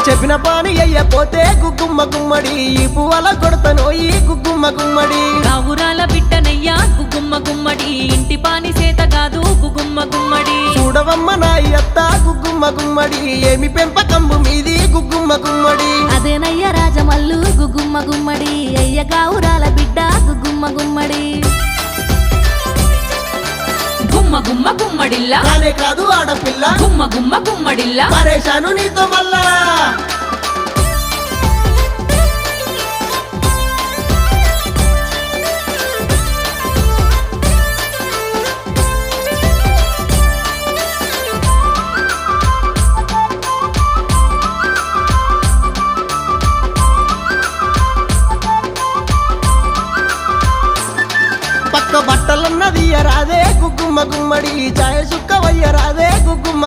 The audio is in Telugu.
చెప్పిన పాని అయ్యపోతే గుగ్గుమ్మ గుమ్మడి ఈ పువ్వల కొడతనోయి గుగ్గుమ్మ గుమ్మడి కావురాల బిడ్డనయ్యా గుగ్గుమ్మ గుమ్మడి ఇంటి పాని సేత కాదు గుగ్గుమ్మ గుమ్మడి చూడవమ్మ నా అత్త గుగ్గుమ్మ గుమ్మడి ఏమి పెంపకంబు మీది గుగ్గుమ్మ గుమ్మడి అదేనయ్య రాజమల్లు గుగ్గుమ్మ గుమ్మడి అయ్య కావురాల బిడ్డ గుగ్గుమ్మ గుమ్మడి గుమ్మ గుమ్మ గుమ్మడిల్లా కానే కాదు ఆడపిల్ల గుమ్మ గుమ్మ గుమ్మడిల్లా పరేషాను నీతో మళ్ళా పక్క బట్టలన్నది రాదే గుగ్గుమ్మ గుమ్మడి చాయ సుక్క వయ్య రాదే గుగ్గుమ్మ